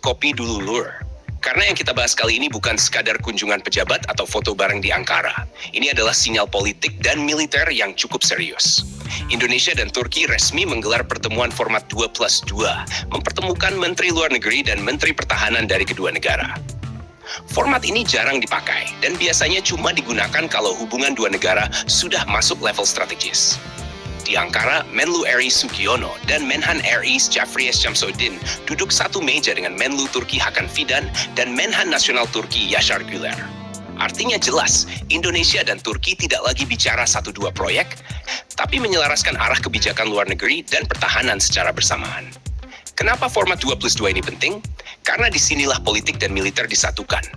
kopi dulu, Lur. Karena yang kita bahas kali ini bukan sekadar kunjungan pejabat atau foto bareng di Ankara. Ini adalah sinyal politik dan militer yang cukup serius. Indonesia dan Turki resmi menggelar pertemuan format 2+2, mempertemukan Menteri Luar Negeri dan Menteri Pertahanan dari kedua negara. Format ini jarang dipakai dan biasanya cuma digunakan kalau hubungan dua negara sudah masuk level strategis. Di Ankara, Menlu RI Sugiono dan Menhan RI Jafriye Şamsudin duduk satu meja dengan Menlu Turki Hakan Fidan dan Menhan Nasional Turki Yaşar Güler. Artinya jelas, Indonesia dan Turki tidak lagi bicara 1-2 proyek, tapi menyelaraskan arah kebijakan luar negeri dan pertahanan secara bersamaan. Kenapa format 2+2 ini penting? Karena disinilah politik dan militer disatukan.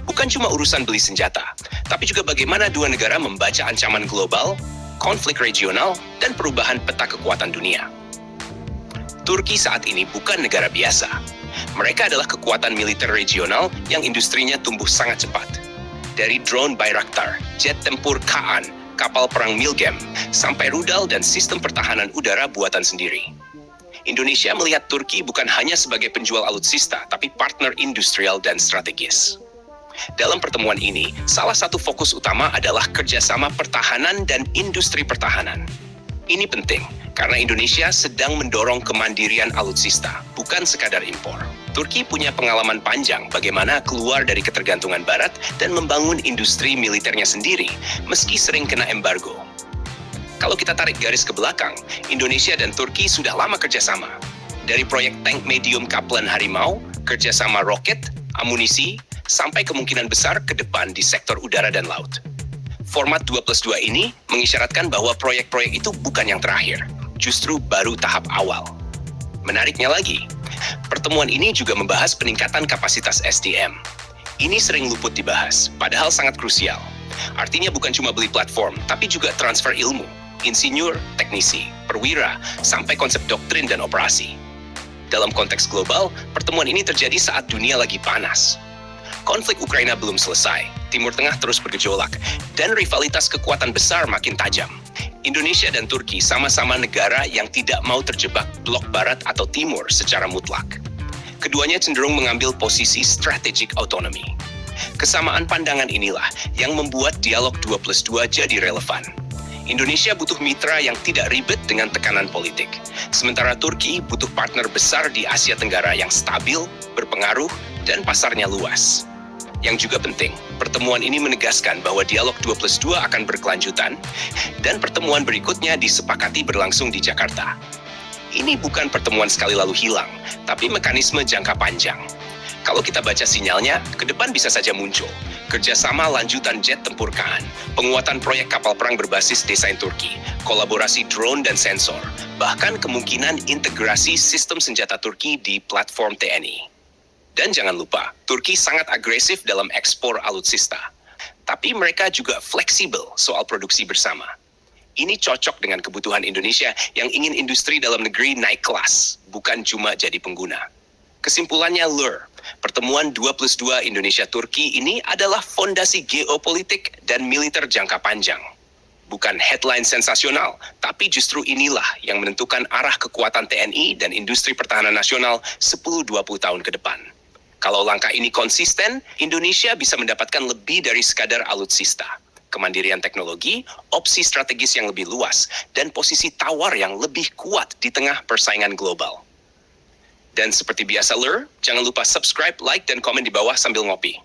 Bukan cuma urusan beli senjata, tapi juga bagaimana dua negara membaca ancaman global, konflik regional, dan perubahan peta kekuatan dunia. Turki saat ini bukan negara biasa. Mereka adalah kekuatan militer regional yang industrinya tumbuh sangat cepat. Dari drone Bayraktar, jet tempur Kaan, kapal perang Milgem, sampai rudal dan sistem pertahanan udara buatan sendiri. Indonesia melihat Turki bukan hanya sebagai penjual alutsista, tapi partner industrial dan strategis. Dalam pertemuan ini, salah satu fokus utama adalah kerjasama pertahanan dan industri pertahanan. Ini penting, karena Indonesia sedang mendorong kemandirian alutsista, bukan sekadar impor. Turki punya pengalaman panjang bagaimana keluar dari ketergantungan Barat dan membangun industri militernya sendiri, meski sering kena embargo. Kalau kita tarik garis ke belakang, Indonesia dan Turki sudah lama kerjasama. Dari proyek tank medium Kaplan Harimau, kerjasama roket, amunisi, sampai kemungkinan besar ke depan di sektor udara dan laut. Format 2+2 ini mengisyaratkan bahwa proyek-proyek itu bukan yang terakhir, justru baru tahap awal. Menariknya lagi, pertemuan ini juga membahas peningkatan kapasitas SDM. Ini sering luput dibahas, padahal sangat krusial. Artinya bukan cuma beli platform, tapi juga transfer ilmu, insinyur, teknisi, perwira, sampai konsep doktrin dan operasi. Dalam konteks global, pertemuan ini terjadi saat dunia lagi panas. Konflik Ukraina belum selesai, Timur Tengah terus bergejolak, dan rivalitas kekuatan besar makin tajam. Indonesia dan Turki sama-sama negara yang tidak mau terjebak blok Barat atau Timur secara mutlak. Keduanya cenderung mengambil posisi strategic autonomy. Kesamaan pandangan inilah yang membuat dialog 2+2 jadi relevan. Indonesia butuh mitra yang tidak ribet dengan tekanan politik. Sementara Turki butuh partner besar di Asia Tenggara yang stabil, berpengaruh, dan pasarnya luas. Yang juga penting, pertemuan ini menegaskan bahwa dialog 2+2 akan berkelanjutan, dan pertemuan berikutnya disepakati berlangsung di Jakarta. Ini bukan pertemuan sekali lalu hilang, tapi mekanisme jangka panjang. Kalau kita baca sinyalnya, ke depan bisa saja muncul kerjasama lanjutan jet tempur Kaan, penguatan proyek kapal perang berbasis desain Turki, kolaborasi drone dan sensor, bahkan kemungkinan integrasi sistem senjata Turki di platform TNI. Dan jangan lupa, Turki sangat agresif dalam ekspor alutsista. Tapi mereka juga fleksibel soal produksi bersama. Ini cocok dengan kebutuhan Indonesia yang ingin industri dalam negeri naik kelas, bukan cuma jadi pengguna. Kesimpulannya, Lur, pertemuan 2+2 Indonesia-Turki ini adalah fondasi geopolitik dan militer jangka panjang. Bukan headline sensasional, tapi justru inilah yang menentukan arah kekuatan TNI dan industri pertahanan nasional 10-20 tahun ke depan. Kalau langkah ini konsisten, Indonesia bisa mendapatkan lebih dari sekadar alutsista, kemandirian teknologi, opsi strategis yang lebih luas, dan posisi tawar yang lebih kuat di tengah persaingan global. Dan seperti biasa, Lur, jangan lupa subscribe, like, dan komen di bawah sambil ngopi.